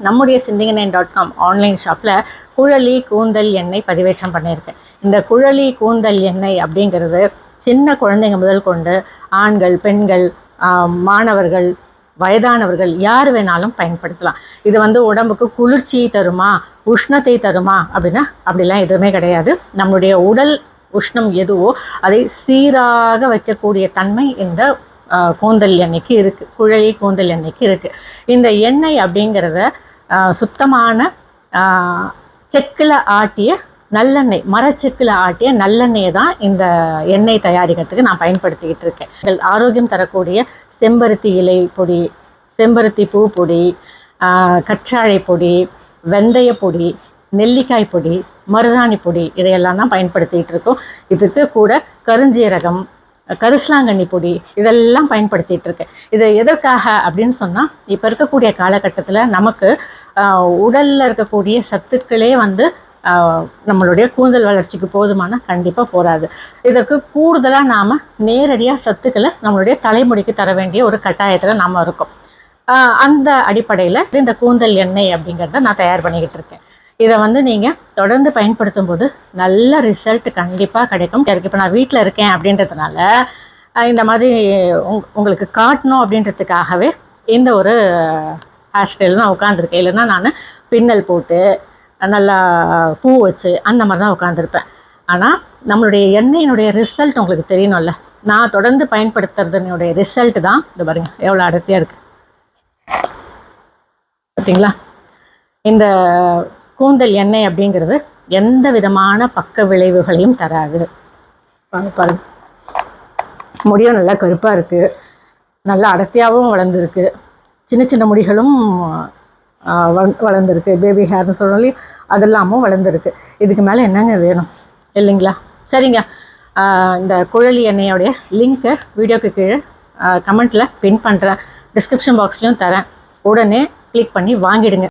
நம்முடைய சிந்திங்கநேன்.com ஆன்லைன் ஷாப்பில் குழலி கூந்தல் எண்ணெய் பதிவேற்றம் பண்ணியிருக்கேன். இந்த குழலி கூந்தல் எண்ணெய் அப்படிங்கிறது சின்ன குழந்தைங்க முதல் கொண்டு ஆண்கள், பெண்கள், மாணவர்கள், வயதானவர்கள் யார் வேணாலும் பயன்படுத்தலாம். இது உடம்புக்கு குளிர்ச்சி தருமா, உஷ்ணத்தை தருமா அப்படின்னா அப்படிலாம் எதுவுமே கிடையாது. நம்முடைய உடல் உஷ்ணம் எதுவோ அதை சீராக வைக்கக்கூடிய தன்மை இந்த கூந்தல் எண்ணெய்க்கு இருக்குது, குழலி கூந்தல் எண்ணெய்க்கு இருக்குது. இந்த எண்ணெய் அப்படிங்கிறத சுத்தமான செக்கில் ஆட்டிய நல்லெண்ணெய், மரச்செக்கில் ஆட்டிய நல்லெண்ணெயை தான் இந்த எண்ணெய் தயாரிக்கிறதுக்கு நான் பயன்படுத்திக்கிட்டு இருக்கேன். ஆரோக்கியம் தரக்கூடிய செம்பருத்தி இலை பொடி, செம்பருத்தி பூ பொடி, கற்றாழை பொடி, வெந்தய பொடி, நெல்லிக்காய் பொடி, மருதாணி பொடி இதையெல்லாம் தான் பயன்படுத்திகிட்டு இருக்கோம். இதுக்கு கூட கருஞ்சீரகம், கரிசலாங்கண்ணி பொடி இதெல்லாம் பயன்படுத்திகிட்டு இருக்கேன். இது எதற்காக அப்படின்னு சொன்னால், இப்போ இருக்கக்கூடிய காலகட்டத்தில் நமக்கு உடலில் இருக்கக்கூடிய சத்துக்களே நம்மளுடைய கூந்தல் வளர்ச்சிக்கு போதுமான கண்டிப்பாக போகாது. இதற்கு கூடுதலாக நாம் நேரடியாக சத்துக்களை நம்மளுடைய தலைமுடிக்கு தர வேண்டிய ஒரு கட்டாயத்தில் நாம் இருக்கோம். அந்த அடிப்படையில் இந்த கூந்தல் எண்ணெய் அப்படிங்கிறத நான் தயார் பண்ணிக்கிட்டு இருக்கேன். இதை நீங்கள் தொடர்ந்து பயன்படுத்தும் போது நல்ல ரிசல்ட் கண்டிப்பாக கிடைக்கும். இப்போ நான் வீட்டில் இருக்கேன் அப்படின்றதுனால இந்த மாதிரி உங்களுக்கு காட்டணும் அப்படின்றதுக்காகவே இந்த ஒரு ஹேர் ஸ்டைல் நான் உட்காந்துருக்கேன். இல்லைன்னா நான் பின்னல் போட்டு நல்லா பூ வச்சு அந்த மாதிரி தான் உட்காந்துருப்பேன். ஆனால் நம்மளுடைய எண்ணெயினுடைய ரிசல்ட் உங்களுக்கு தெரியணும்ல. நான் தொடர்ந்து பயன்படுத்துறதுனுடைய ரிசல்ட் தான் இது பாருங்க, எவ்வளோ அடர்த்தியாக இருக்குது பார்த்தீங்களா. இந்த கூந்தல் எண்ணெய் அப்படிங்கிறது எந்த விதமான பக்க விளைவுகளையும் தராது. பாருங்க, முடியும் நல்லா கருப்பாக இருக்குது, நல்லா அடர்த்தியாகவும் வளர்ந்துருக்கு, சின்ன சின்ன முடிகளும் வளர்ந்துருக்கு, பேபி ஹேர்னு சொல்லி அதெல்லாமும் வளர்ந்துருக்கு. இதுக்கு மேலே என்னங்க வேணும் இல்லைங்களா? சரிங்க, இந்த குழலி எண்ணெயோடைய லிங்க்கை வீடியோக்கு கீழே கமெண்ட்டில் பின் பண்ணுறேன், டிஸ்கிரிப்ஷன் பாக்ஸ்லையும் தரேன். உடனே கிளிக் பண்ணி வாங்கிடுங்க.